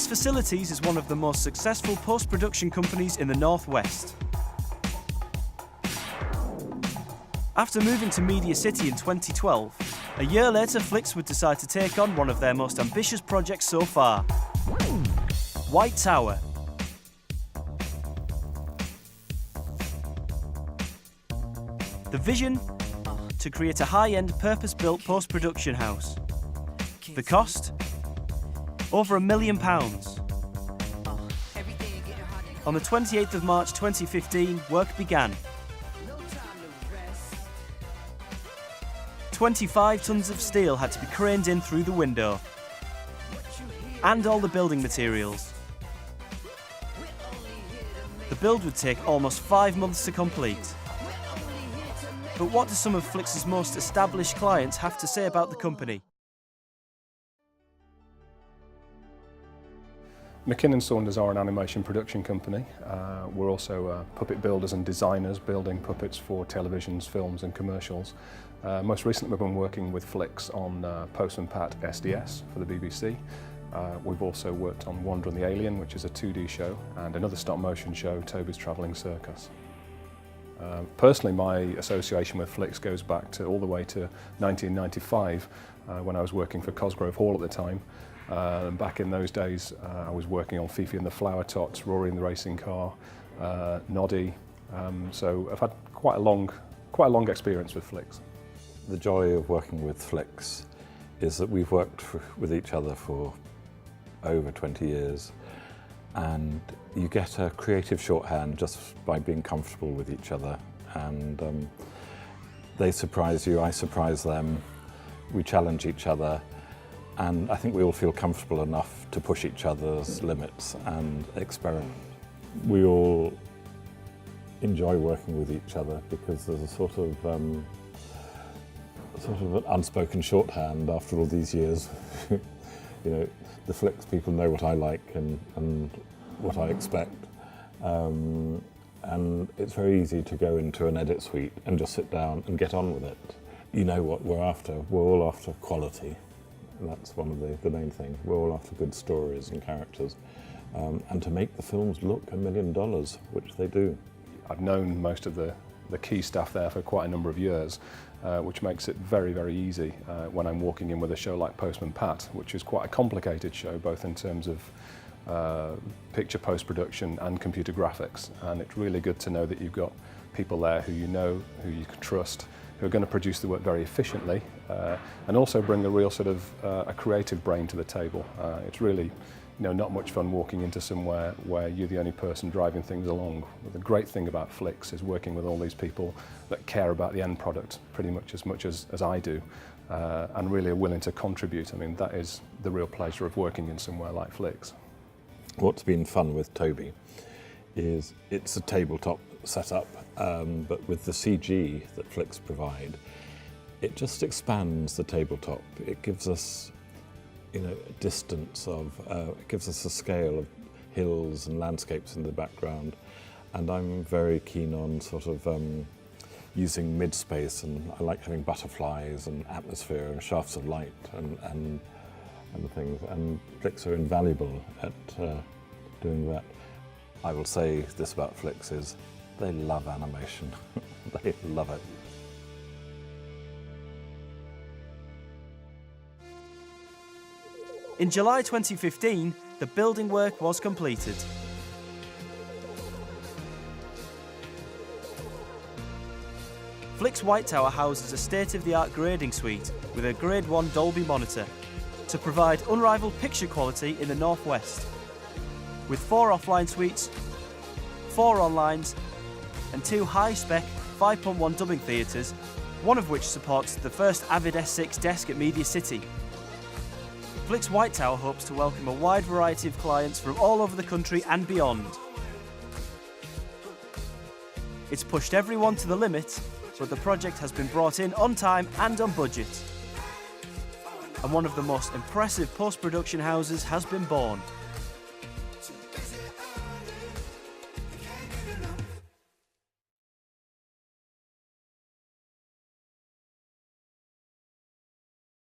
Flix Facilities is one of the most successful post-production companies in the Northwest. After moving to Media City in 2012, a year later Flix would decide to take on one of their most ambitious projects so far, White Tower. The vision? To create a high-end, purpose-built post-production house. The cost? Over £1 million. On the 28th of March 2015, work began. 25 tons of steel had to be craned in through the window, and all the building materials. The build would take almost 5 months to complete. But what do some of Flix's most established clients have to say about the company? McKinnon Saunders are an animation production company. We're also puppet builders and designers, building puppets for televisions, films and commercials. Most recently we've been working with Flix on Postman Pat SDS for the BBC. We've also worked on Wonder and the Alien, which is a 2D show, and another stop motion show, Toby's Travelling Circus. Personally, my association with Flix goes back all the way to 1995 when I was working for Cosgrove Hall at the time. And back in those days I was working on Fifi and the Flower Tots, Rory and the Racing Car, Noddy, so I've had quite a long experience with Flix. The joy of working with Flix is that we've worked with each other for over 20 years, and you get a creative shorthand just by being comfortable with each other, and they surprise you, I surprise them, we challenge each other, and I think we all feel comfortable enough to push each other's limits and experiment. We all enjoy working with each other because there's a sort of an unspoken shorthand after all these years. You know, the Flix people know what I like and what I expect. And it's very easy to go into an edit suite and just sit down and get on with it. You know what we're after. We're all after quality. And that's one of the main things. We're all after good stories and characters. And to make the films look $1 million, which they do. I've known most of the key staff there for quite a number of years, which makes it very, very easy when I'm walking in with a show like Postman Pat, which is quite a complicated show, both in terms of picture post-production and computer graphics. And it's really good to know that you've got people there who you know, who you can trust, who are going to produce the work very efficiently and also bring a real sort of a creative brain to the table. It's really not much fun walking into somewhere where you're the only person driving things along. The great thing about Flix is working with all these people that care about the end product pretty much as I do, and really are willing to contribute. I mean, that is the real pleasure of working in somewhere like Flix. What's been fun with Toby is it's a tabletop setup, but with the CG that Flix provide, it just expands the tabletop. It gives us a distance of, it gives us a scale of hills and landscapes in the background, and I'm very keen on sort of using mid-space, and I like having butterflies and atmosphere and shafts of light and things, and Flix are invaluable at doing that. I will say this about Flix is they love animation. They love it. In July 2015, the building work was completed. Flix White Tower houses a state-of-the-art grading suite with a Grade 1 Dolby monitor to provide unrivaled picture quality in the Northwest. With 4 offline suites, 4 onlines, and 2 high-spec 5.1 dubbing theatres, one of which supports the first Avid S6 desk at Media City. Flix White Tower hopes to welcome a wide variety of clients from all over the country and beyond. It's pushed everyone to the limit, but the project has been brought in on time and on budget. And one of the most impressive post-production houses has been born.